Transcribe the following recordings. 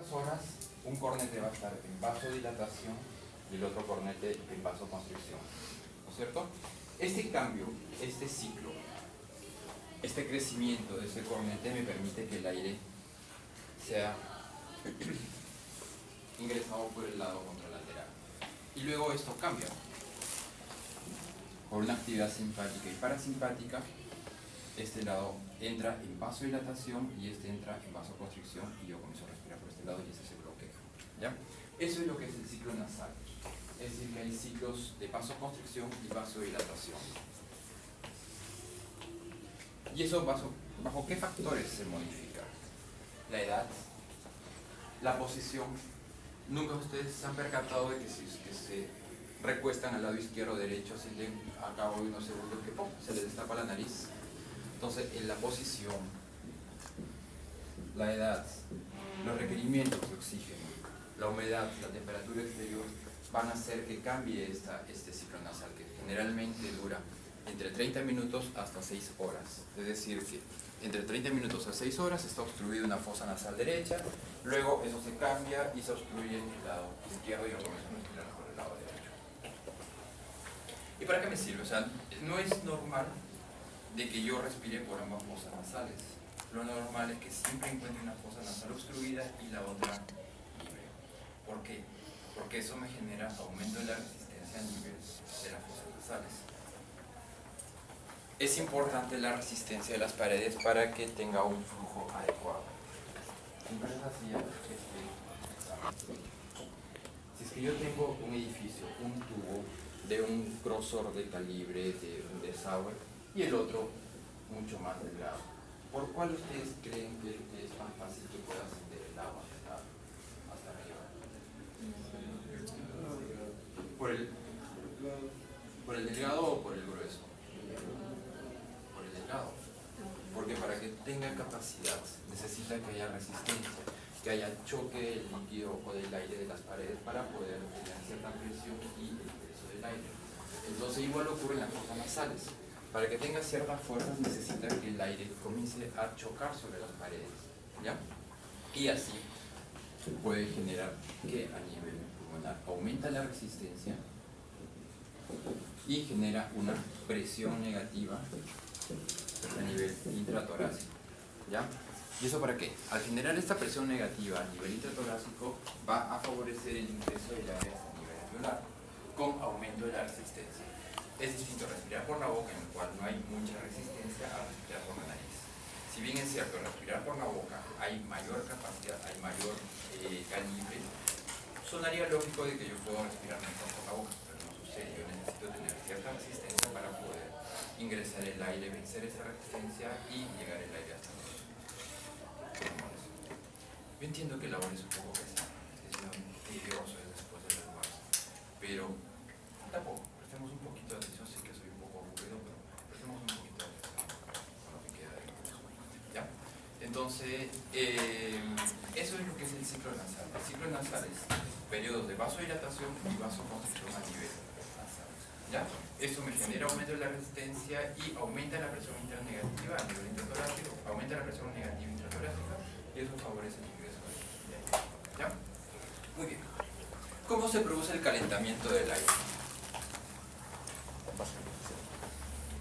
ciertas horas un cornete va a estar en vasodilatación y el otro cornete en vasoconstricción, ¿no es cierto? Este cambio, este ciclo, este crecimiento de este cornete me permite que el aire sea ingresado por el lado contralateral. Y luego esto cambia por una actividad simpática y parasimpática. Este lado entra en vasodilatación y este entra en vasoconstricción y yo comienzo a respirar por este lado y ese se bloquea, ¿ya? Eso es lo que es el ciclo nasal. Es decir, que hay ciclos de vasoconstricción y vasodilatación. ¿Y eso bajo qué factores se modifica? La edad, la posición. Nunca ustedes se han percatado de que si se recuestan al lado izquierdo o derecho, sienten a cabo de unos segundos que ¡pum!, se les destapa la nariz. Entonces, en la posición, la edad, los requerimientos de oxígeno, la humedad, la temperatura exterior van a hacer que cambie este ciclo nasal, que generalmente dura entre 30 minutos hasta 6 horas. Es decir, que entre 30 minutos a 6 horas está obstruida una fosa nasal derecha, luego eso se cambia y se obstruye el lado izquierdo y yo comienzo a respirar por el lado derecho. ¿Y para qué me sirve? O sea, no es normal de que yo respire por ambas fosas nasales. Lo normal es que siempre encuentre una fosa nasal obstruida y la otra libre. ¿Por qué? Porque eso me genera aumento de la resistencia a nivel de las fosas nasales. Es importante la resistencia de las paredes para que tenga un flujo adecuado. Si es que yo tengo un edificio, un tubo de un grosor de calibre de un desagüe y el otro mucho más delgado, ¿por cuál ustedes creen que es más fácil que pueda ascender el agua hasta arriba? ¿Por el delgado o por el grueso? Por el delgado. Porque para que tenga capacidad necesita que haya resistencia, que haya choque del líquido o del aire de las paredes para poder tener cierta presión y el peso del aire. Entonces igual ocurre en las fosas nasales. Para que tenga ciertas fuerzas necesita que el aire comience a chocar sobre las paredes, ¿ya? Y así puede generar que a nivel pulmonar aumenta la resistencia y genera una presión negativa a nivel intratorácico, ¿ya? ¿Y eso para qué? Al generar esta presión negativa a nivel intratorácico va a favorecer el ingreso del aire a nivel alveolar con aumento de la resistencia. Es distinto respirar por la boca, en el cual no hay mucha resistencia, a respirar por la nariz. Si bien es cierto, respirar por la boca hay mayor capacidad, hay mayor calibre, sonaría lógico de que yo puedo respirar mejor por la boca, pero no sucede. Yo necesito tener cierta resistencia para poder ingresar el aire, vencer esa resistencia y llegar el aire hasta nosotros. Yo entiendo que la hora es un poco pesada, es tedioso después del almuerzo, pero tampoco. Prestemos un poquito de atención, sé que soy un poco aburrido, pero prestemos un poquito de atención con lo que queda de curso. ¿Ya? Entonces, eso es lo que es el ciclo nasal. El ciclo nasal es periodos de vasodilatación y vasoconstricción a nivel nasal. ¿Ya? Eso me genera aumento de la resistencia y aumenta la presión internegativa a nivel intratorácico, aumenta la presión negativa intratorácica y eso favorece el ingreso de aire. ¿Ya? Muy bien. ¿Cómo se produce el calentamiento del aire?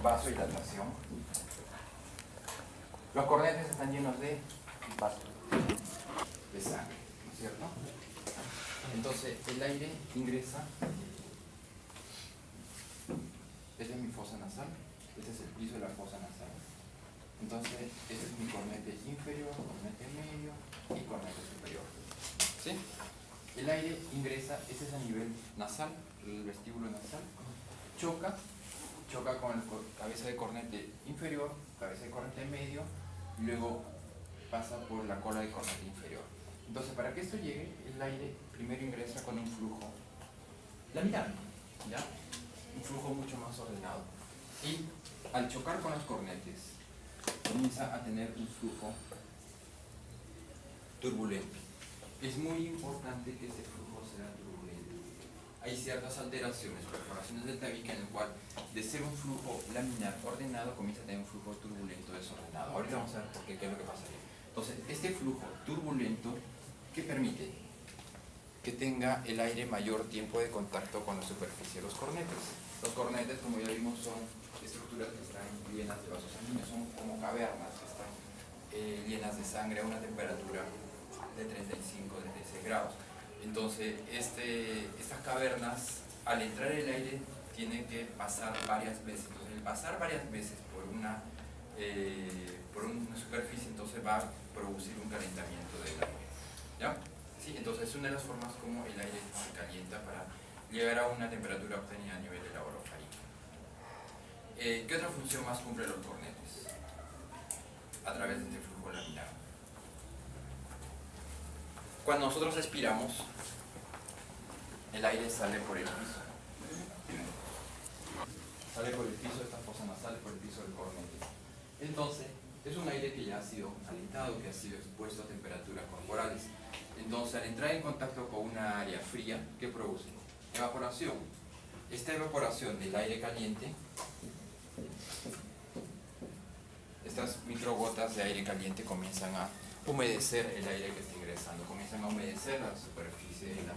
Vasodilatación. Los cornetes están llenos de vasos, de sangre, ¿no es cierto? Entonces el aire ingresa. Esta es mi fosa nasal, este es el piso de la fosa nasal. Entonces este es mi cornete inferior, cornete medio y cornete superior. ¿Sí? El aire ingresa, este es a nivel nasal, el vestíbulo nasal, choca con la cabeza de cornete inferior, cabeza de cornete medio, y luego pasa por la cola de cornete inferior. Entonces, para que esto llegue, el aire primero ingresa con un flujo laminar, ¿ya? Un flujo mucho más ordenado. Y al chocar con los cornetes, comienza a tener un flujo turbulento. Es muy importante que este flujo sea turbulento. Hay ciertas alteraciones, perforaciones del tabique, en el cual de ser un flujo laminar ordenado comienza a tener un flujo turbulento desordenado. Ahorita vamos a ver por qué es lo que pasaría. Entonces, este flujo turbulento ¿Qué permite? Que tenga el aire mayor tiempo de contacto con la superficie de los cornetes. Los cornetes, como ya vimos, son estructuras que están llenas de vasos sanguíneos, son como cavernas que están llenas de sangre a una temperatura de 35-36 grados. Entonces, estas cavernas, al entrar el aire, tienen que pasar varias veces. Entonces, el pasar varias veces por una superficie, entonces va a producir un calentamiento del aire. ¿Ya? Sí, entonces es una de las formas como el aire se calienta para llegar a una temperatura obtenida a nivel de la orofaringe. ¿Qué otra función más cumplen los cornetes? A través de este flujo laminar. Cuando nosotros expiramos, el aire sale por el piso. Sale por el piso de esta fosa nasal, por el piso del cornete. Entonces, es un aire que ya ha sido calentado, que ha sido expuesto a temperaturas corporales. Entonces, al entrar en contacto con una área fría, ¿qué produce? Evaporación. Esta evaporación del aire caliente, estas microgotas de aire caliente comienzan a humedecer el aire que está ingresando, comienzan a humedecer la superficie de la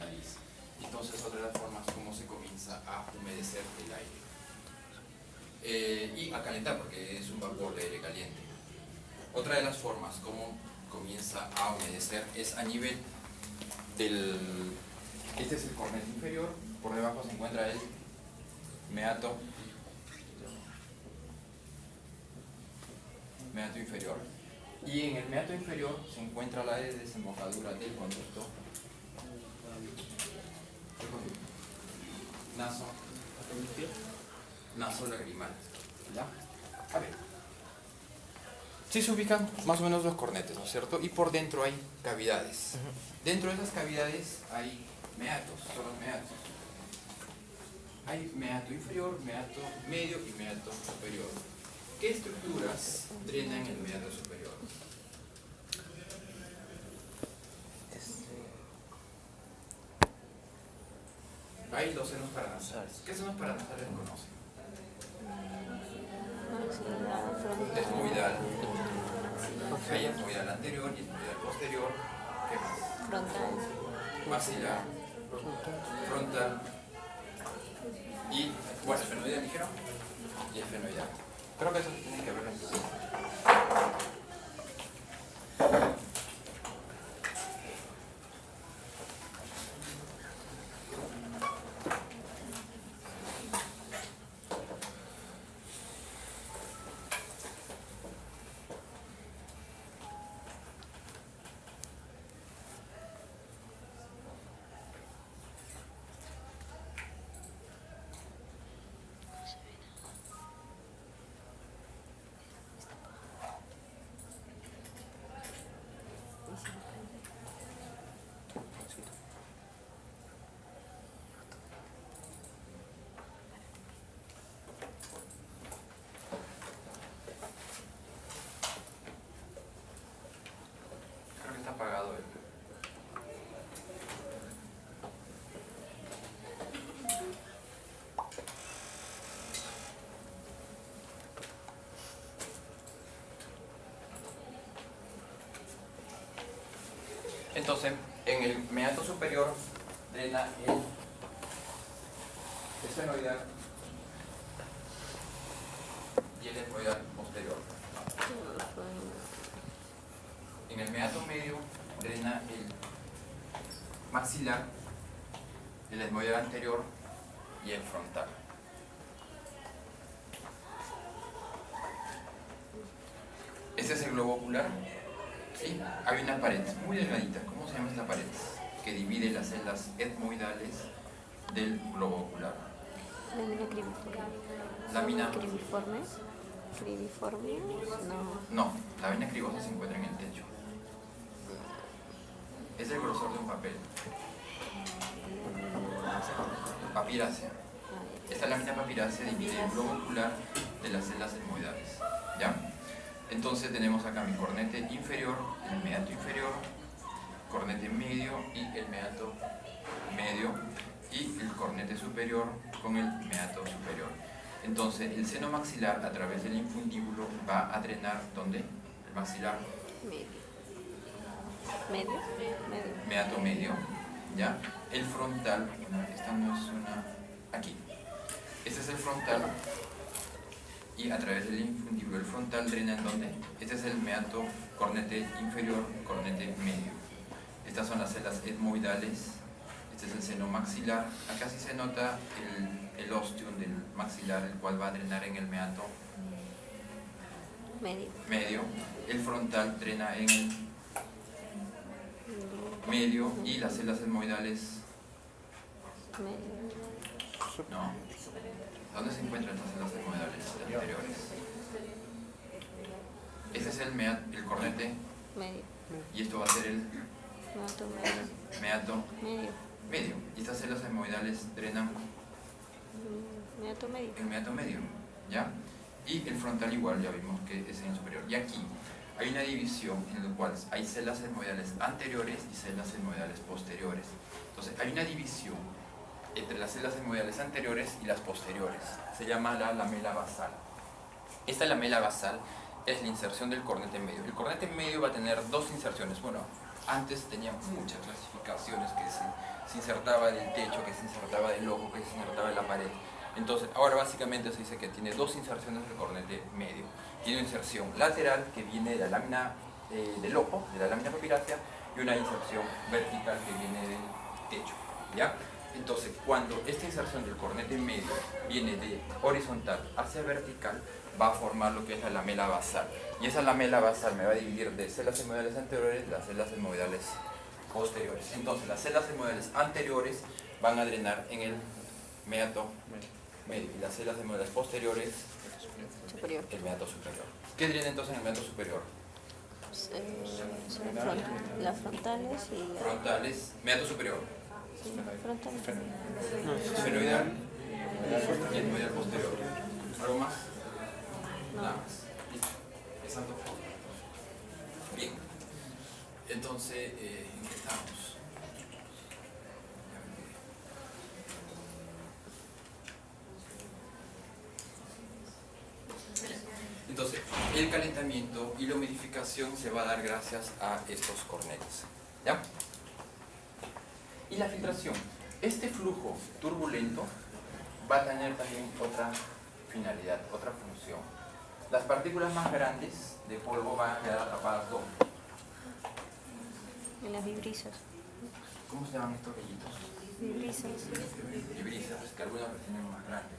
nariz. Entonces, otra de las formas como se comienza a humedecer el aire. Y a calentar, porque es un vapor de aire caliente. Otra de las formas como comienza a humedecer es a nivel del... Este es el cornete inferior, por debajo se encuentra el meato inferior, y en el meato inferior se encuentra la desembocadura del conducto naso-lagrimal. ¿Ya? A ver, sí se ubican más o menos los cornetes, ¿no es cierto? Y por dentro hay cavidades. Dentro de esas cavidades hay meatos, son los meatos. Hay meato inferior, meato medio y meato superior. ¿Qué estructuras drenan el meato superior? Hay los senos paranasales. ¿Qué senos paranasales conocen? Esmoidal. Hay esmoidal anterior y esmoidal posterior. ¿Qué más? Frontal. Maxilar. Frontal. Y, bueno, esfenoidal ligero y esfenoidal. Creo que eso tiene que ver entre sí. Creo que está apagado el... Entonces, en el meato superior drena el esfenoidal y el esmoidal posterior. En el meato medio drena el maxilar, el esmoidal anterior y el frontal. Este es el globo ocular. ¿Sí? Hay una pared muy delgadita. ¿Cómo se llama esta pared? Que divide las celdas etmoidales del globo ocular. Lámina cribiforme. Lámina Cribiforme. Cribiforme. No, la vena cribosa se encuentra en el techo. Es el grosor de un papel. Papirácea. Esta lámina papirácea divide el globo ocular de las celdas etmoidales. ¿Ya? Entonces tenemos acá mi cornete inferior, el meato inferior, cornete medio y el meato medio, y el cornete superior con el meato superior. Entonces el seno maxilar a través del infundíbulo va a drenar, ¿dónde? El maxilar Medio. Medio. meato medio, ¿ya? El frontal, esta no es una, aquí, este es el frontal, y a través del infundíbulo el frontal drena ¿en dónde? Este es el meato cornete inferior, cornete medio. Estas son las células etmoidales, este es el seno maxilar, acá sí se nota el ostium del maxilar, el cual va a drenar en el meato medio. El frontal drena en el medio y las células etmoidales no. ¿Dónde se encuentran estas células etmoidales anteriores? Este es el cornete y esto va a ser el meato medio. Y estas células etmoidales drenan el meato medio, ¿ya? Y el frontal igual, ya vimos que es en superior. Y aquí hay una división en la cual hay células etmoidales anteriores y células etmoidales posteriores. Entonces hay una división entre las células etmoidales anteriores y las posteriores. Se llama la lamela basal. Esta lamela basal es la inserción del cornete medio. El cornete medio va a tener dos inserciones. Bueno, antes tenía muchas clasificaciones, que se insertaba del techo, que se insertaba del ojo, que se insertaba de la pared. Entonces, ahora básicamente se dice que tiene dos inserciones del cornete medio. Tiene una inserción lateral que viene de la lámina del ojo, de la lámina papirácea, y una inserción vertical que viene del techo, ¿ya? Entonces, cuando esta inserción del cornete medio viene de horizontal hacia vertical, va a formar lo que es la lamela basal. Y esa lamela basal me va a dividir de células etmoidales anteriores las células etmoidales posteriores. Entonces, las células etmoidales anteriores van a drenar en el meato medio y las células etmoidales posteriores el meato superior. ¿Qué drena entonces en el meato superior? Las frontales y frontales, meato superior. frontales. Esfenoidal y etmoidal posterior. ¿Algo más? No. Nada más. Listo. Exacto. Bien. Entonces, ¿en qué estamos? Entonces, el calentamiento y la humidificación se va a dar gracias a estos cornetes, ¿ya? Y la filtración. Este flujo turbulento va a tener también otra finalidad, otra función. Las partículas más grandes de polvo van a quedar atrapadas ¿dónde? En las vibrisas. ¿Cómo se llaman estos vellitos? Vibrisas, que algunas las tienen más grandes,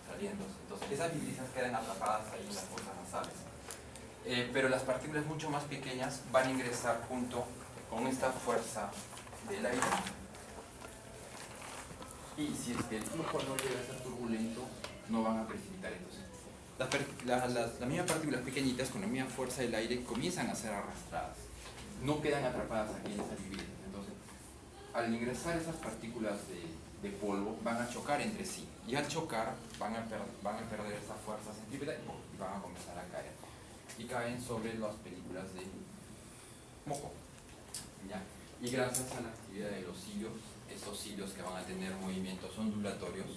saliendo. Entonces, esas vibrisas quedan atrapadas ahí en las fosas nasales. Pero las partículas mucho más pequeñas van a ingresar junto con esta fuerza del aire. Y si es que el flujo no llega a ser turbulento, no van a precipitar. Entonces, las mismas partículas pequeñitas con la misma fuerza del aire comienzan a ser arrastradas. No quedan atrapadas aquí en esa vibrita. Entonces, al ingresar esas partículas de polvo, van a chocar entre sí. Y al chocar, van a perder esa fuerza centrípeta y van a comenzar a caer. Y caen sobre las películas de moco, ¿ya? Y gracias a la actividad de los cilios, estos cilios que van a tener movimientos ondulatorios,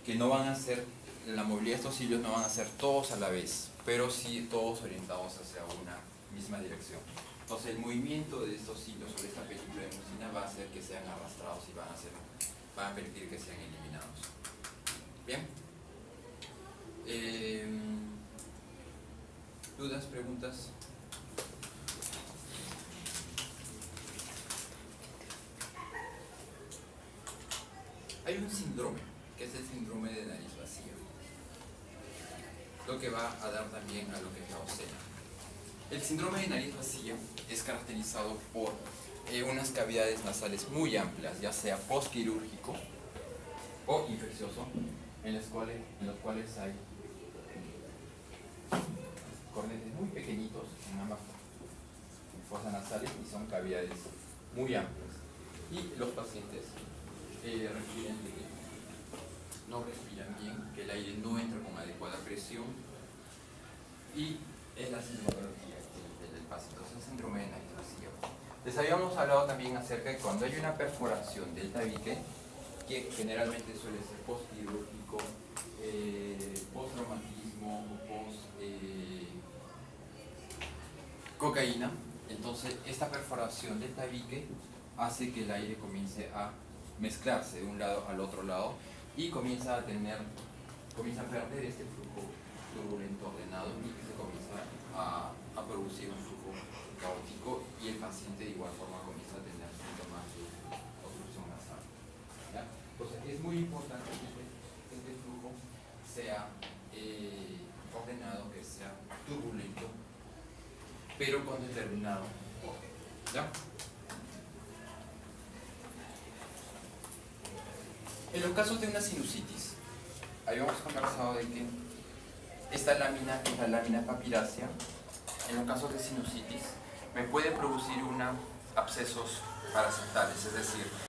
que no van a ser, la movilidad de estos cilios no van a ser todos a la vez, pero sí todos orientados hacia una misma dirección. Entonces el movimiento de estos cilios sobre esta película de mucina va a hacer que sean arrastrados y van a permitir que sean eliminados. ¿Bien? ¿Dudas, preguntas? Hay un síndrome, que es el síndrome de nariz vacía, lo que va a dar también a lo que es la ocena. El síndrome de nariz vacía es caracterizado por unas cavidades nasales muy amplias, ya sea postquirúrgico o infeccioso, en los cuales hay cornetes muy pequeñitos en ambas fosas nasales y son cavidades muy amplias. Y los pacientes refieren de que no respiran bien, que el aire no entra con adecuada presión, y es la sintomatología del paciente. Entonces, el síndrome de nariz vacía. Les habíamos hablado también acerca de cuando hay una perforación del tabique, que generalmente suele ser postquirúrgico, postraumatismo o cocaína, entonces esta perforación del tabique hace que el aire comience a mezclarse de un lado al otro lado y comienza a perder este flujo turbulento ordenado y se comienza a producir un flujo caótico y el paciente de igual forma comienza a tener síntomas de obstrucción nasal. ¿Ya? Entonces es muy importante que este flujo sea ordenado, que sea turbulento, pero con determinado orden. ¿Ya? En los casos de una sinusitis, habíamos conversado de que esta lámina es la lámina papirácea. En los casos de sinusitis me puede producir abscesos parasitales, es decir,